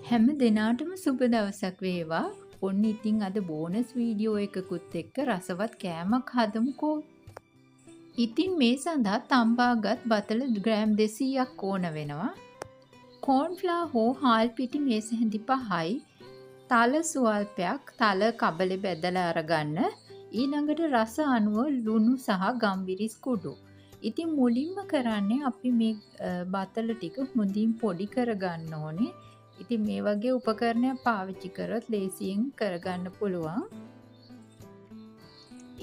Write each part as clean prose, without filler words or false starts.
හැම දෙනාටම සුබ දවසක් වේවා. ඔන්න ඉතින් අද බෝනස් වීඩියෝ එකකුත් එක්ක රසවත් කෑමක් හදමුකෝ. ඉතින් මේ සඳහා තම්බාගත් බතල ග්‍රෑම් 200ක් ඕන වෙනවා. කෝන්ෆ්ලා හෝ හාල් පිටි මේස හැඳි 5යි. තල සුවල්පයක් තල කබලේ බෙදලා අරගන්න. ඊළඟට රස අනුව ලුණු සහ ගම්බිරිස් කුඩු. ඉතින් මුලින්ම කරන්නේ අපි මේ බතල ටික හොඳින් පොඩි කරගන්න ඕනේ. ඉතින් මේ වගේ උපකරණයක් පාවිච්චි කරොත් ලේසියෙන් කරගන්න පුළුවන්.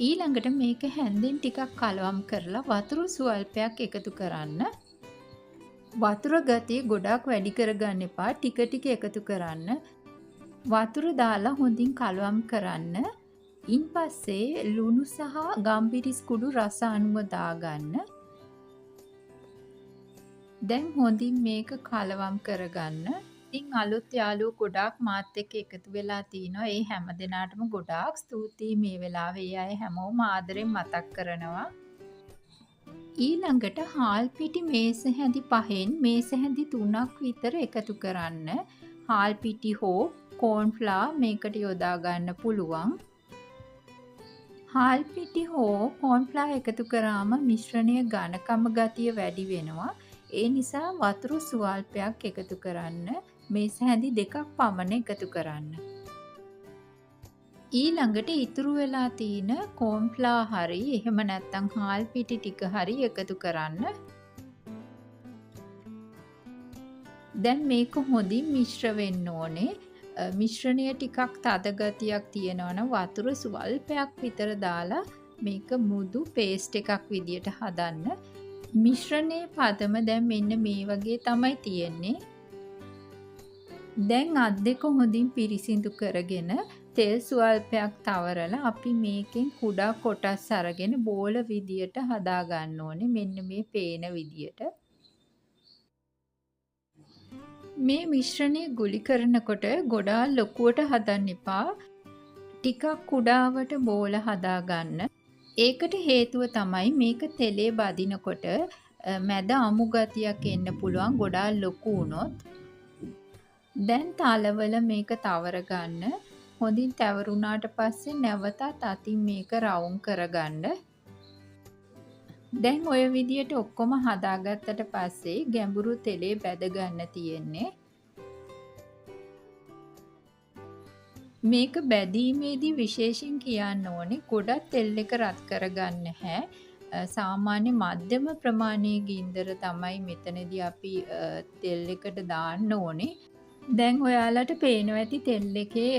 ඊළඟට මේක හැන්දෙන් ටිකක් කලවම් කරලා වතුර සුවල්පයක් එකතු කරන්න. වතුර ගතිය ගොඩක් වැඩි කරගන්න එපා. ටික ටික එකතු කරන්න. වතුර දාලා හොඳින් කලවම් කරන්න. ඉන්පස්සේ ලුණු සහ ගම්බිරිස් කුඩු රස අනුව දාගන්න. දැන් හොඳින් මේක කලවම් කරගන්න. ඉතින් අලුත් යාළුවෝ ගොඩාක් මාත් එක්ක එකතු වෙලා තිනවා. ඒ හැම දෙනාටම ගොඩාක් ස්තුතියි මේ වෙලාවේ. ඒ අය හැමෝම ආදරෙන් මතක් කරනවා. ඊළඟට හාල් පිටි මේස හැඳි 5න් මේස හැඳි 3ක් විතර එකතු කරන්න. හාල් පිටි හෝ කෝන්ෆ්ලා මේකට යොදා ගන්න පුළුවන්. හාල් පිටි හෝ කෝන්ෆ්ලා එකතු කරාම මිශ්‍රණය ඝනකම ගතිය වැඩි වෙනවා. ඒ නිසා වතුර සුවල්පයක් එකතු කරන්න. මේස හැඳි 2ක් පමණ එකතු කරන්න. ඊළඟට ඉතුරු වෙලා තියෙන කෝන්ෆ්ලා හරි එහෙම නැත්නම් හාල් පිටි ටික හරි එකතු කරන්න. දැන් මේක හොඳින් මිශ්‍ර වෙන්න ඕනේ. මිශ්‍රණය ටිකක් තද ගතියක් තියෙනවා නම් වතුර සුවල්පයක් විතර දාලා මේක මෘදු පේස්ට් එකක් විදියට හදන්න. මිශ්‍රණයේ පදම දැන් මෙන්න මේ වගේ තමයි තියෙන්නේ. දැන් අත් දෙක හොඳින් පිරිසිදු කරගෙන තෙල් සුවල්පයක් තවරලා අපි මේකෙන් කුඩා කොටස් අරගෙන බෝල විදියට හදා ගන්න ඕනේ. මෙන්න මේ පේන විදියට. මේ මිශ්‍රණය ගුලි කරනකොට ගොඩාක් ලොකුවට හදන්න එපා. ටිකක් කුඩාවට බෝල හදා ගන්න. ඒකට හේතුව තමයි මේක තෙලේ බදිනකොට මැද අමු ගතියක් එන්න පුළුවන් ගොඩාක් ලොකු වුණොත්. දැන් තලවල මේක තවර ගන්න. හොඳින් තැවරුණාට පස්සේ නැවතත් අතින් මේක රවුම් කරගන්න. දැන් ඔය විදියට ඔක්කොම හදාගත්තට පස්සේ ගැඹුරු තෙලේ බැද ගන්න තියෙන්නේ. මේක බැදීමේදී විශේෂයෙන් කියන්න ඕනේ ගොඩක් තෙල් එක රත් කරගන්න නැහැ. සාමාන්‍ය මධ්‍යම ප්‍රමාණයේ ගින්දර තමයි මෙතනදී අපි තෙල් එකට දාන්න ඕනේ. දැන් ඔයාලට පේනවා ඇති තෙල් එකේ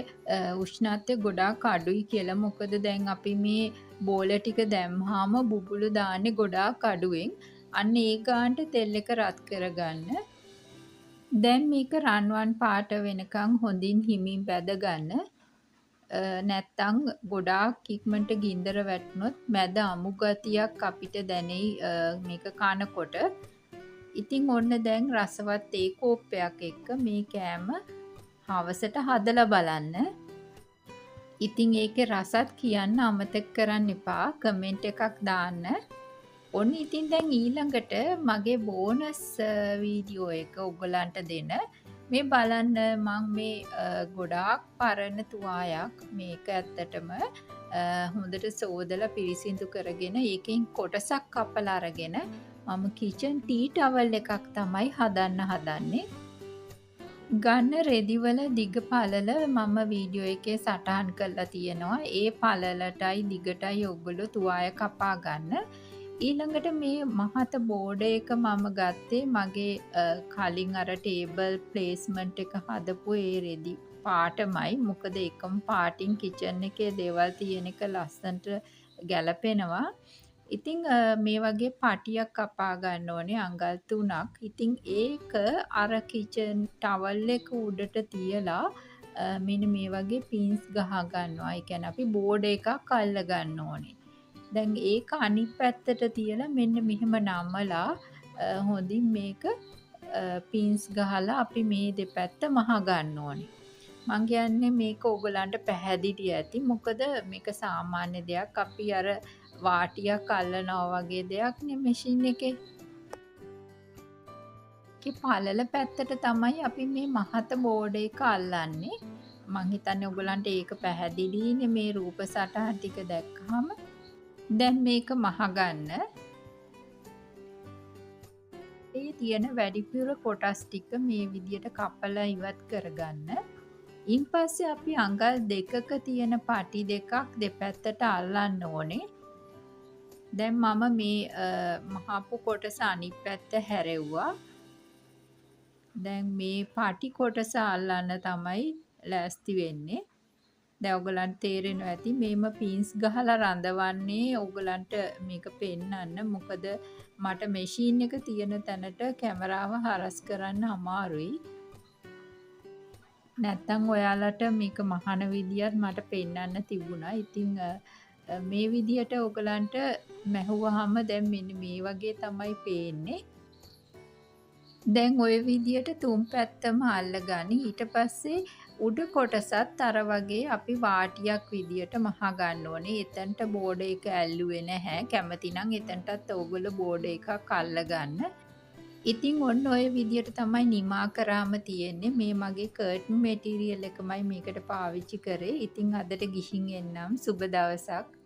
උෂ්ණත්වය ගොඩාක් අඩුයි කියලා. මොකද දැන් අපි මේ බෝල ටික දැම්මාම බුබුලු දාන්නේ ගොඩාක් අඩුවෙන්. අන්න ඒ ගානට තෙල් එක රත් කරගන්න. දැන් මේක රන්වන් පාට වෙනකන් හොඳින් හිමින් බැද ගන්න. නැත්තම් ගොඩාක් ඉක්මනට ගින්දර වැටුනොත් මැද අමු ගතියක් අපිට දැනෙයි මේක කනකොට. ඉතින් ඔන්න දැන් රසවත් ඒ කෝප්පයක් එක්ක මේ කෑම හවසට හදලා බලන්න. ඉතින් ඒකේ රසත් කියන්න අමතක කරන්න එපා. කමෙන්ට් එකක් දාන්න. ඔන්න ඉතින් දැන් ඊළඟට මගේ බෝනස් වීඩියෝ එක ඔයගලන්ට දෙන. මේ බලන්න මම මේ ගොඩාක් පරණ තුවායක් මේක ඇත්තටම හොඳට සෝදලා පිරිසිදු කරගෙන ඒකෙන් කොටසක් කපලා අරගෙන මම කිචන් ටී ටවල් එකක් තමයි හදන්නේ. ගන්න රෙදිවල දිග පළල මම වීඩියෝ එකේ සටහන් කරලා තියෙනවා. ඒ පළලටයි දිගටයි ඔයගොල්ලෝ තුවාය කපා ගන්න. ඊළඟට මේ මහත බෝඩ එක මම ගත්තේ මගේ කලින් අර ටේබල් ප්ලේස්මන්ට් එක හදපු ඒ රෙදි පාටමයි. මොකද එකම පාටින් කිචන් එකේ දේවල් තියෙන එක ලස්සනට ගැලපෙනවා. ඉතින් මේ වගේ පටියක් කපා ගන්න ඕනේ අඟල් 3ක්. ඉතින් ඒක අර කිචන් ටවල් එක උඩට තියලා මෙන්න මේ වගේ පින්ස් ගහ ගන්නවා. ඒ කියන්නේ අපි බෝඩ එකක් අල්ල ගන්න ඕනේ. දැන් ඒක අනිත් පැත්තට තියලා මෙන්න මෙහෙම නමලා හොඳින් මේක පින්ස් ගහලා අපි මේ දෙපැත්ත මහ ගන්න ඕනේ. මං කියන්නේ මේක ඕගලන්ට පැහැදිලි ඇති. මොකද මේක සාමාන්‍ය දෙයක්. අපි අර වාටියක් අල්ලනවා වගේ දෙයක් නේ මැෂින් එකේ. ඒකේ පළල පැත්තට තමයි අපි මේ මහත බෝඩ් එක අල්ලන්නේ. මං හිතන්නේ ඔයගලන්ට ඒක පැහැදිලිනේ මේ රූප සටහන් ටික දැක්කහම. දැන් මේක මහගන්න. ඒ තියෙන වැඩිපුර කොටස් ටික මේ විදියට කපලා ඉවත් කරගන්න. ඉන්පස්සේ අපි අඟල් 2ක තියෙන පටි දෙකක් දෙපැත්තට අල්ලන්න ඕනේ. දැන් මම මේ මහපු කොටස අනිත් පැත්ත හැරෙව්වා. දැන් මේ පටි කොටස අල්ලන්න තමයි ලෑස්ති වෙන්නේ. දැන් ඔයගලන්ට තේරෙනවා ඇති මේම පින්ස් ගහලා රඳවන්නේ ඔයගලන්ට මේක පෙන්වන්න. මොකද මට මැෂින් එක තියෙන තැනට කැමරාව හරස් කරන්න අමාරුයි. නැත්තම් ඔයාලට මේක මහන විදියත් මට පෙන්වන්න තිබුණා. ඉතින් මේ විදියට ඔයගලන්ට මැහුවාම දැන් මෙන්න මේ වගේ තමයි පේන්නේ. දැන් ওই විදියට තුන් පැත්තම අල්ලගනි. ඊට පස්සේ උඩ කොටසත් අර වගේ අපි වාටියක් විදියට මහා ගන්න ඕනේ. එතනට බෝඩ් එක ඇල්ලුවේ නැහැ. කැමති නම් එතනටත් ඕගොල්ලෝ බෝඩ් එකක් අල්ලගන්න. ඉතින් ඔන්න ඔය විදියට තමයි නිමා කරාම තියෙන්නේ. මේ මගේ කර්ටන් මැටීරියල් එකමයි මේකට පාවිච්චි කරේ. ඉතින් අදට ගිහින් එන්නම්. සුබ දවසක්.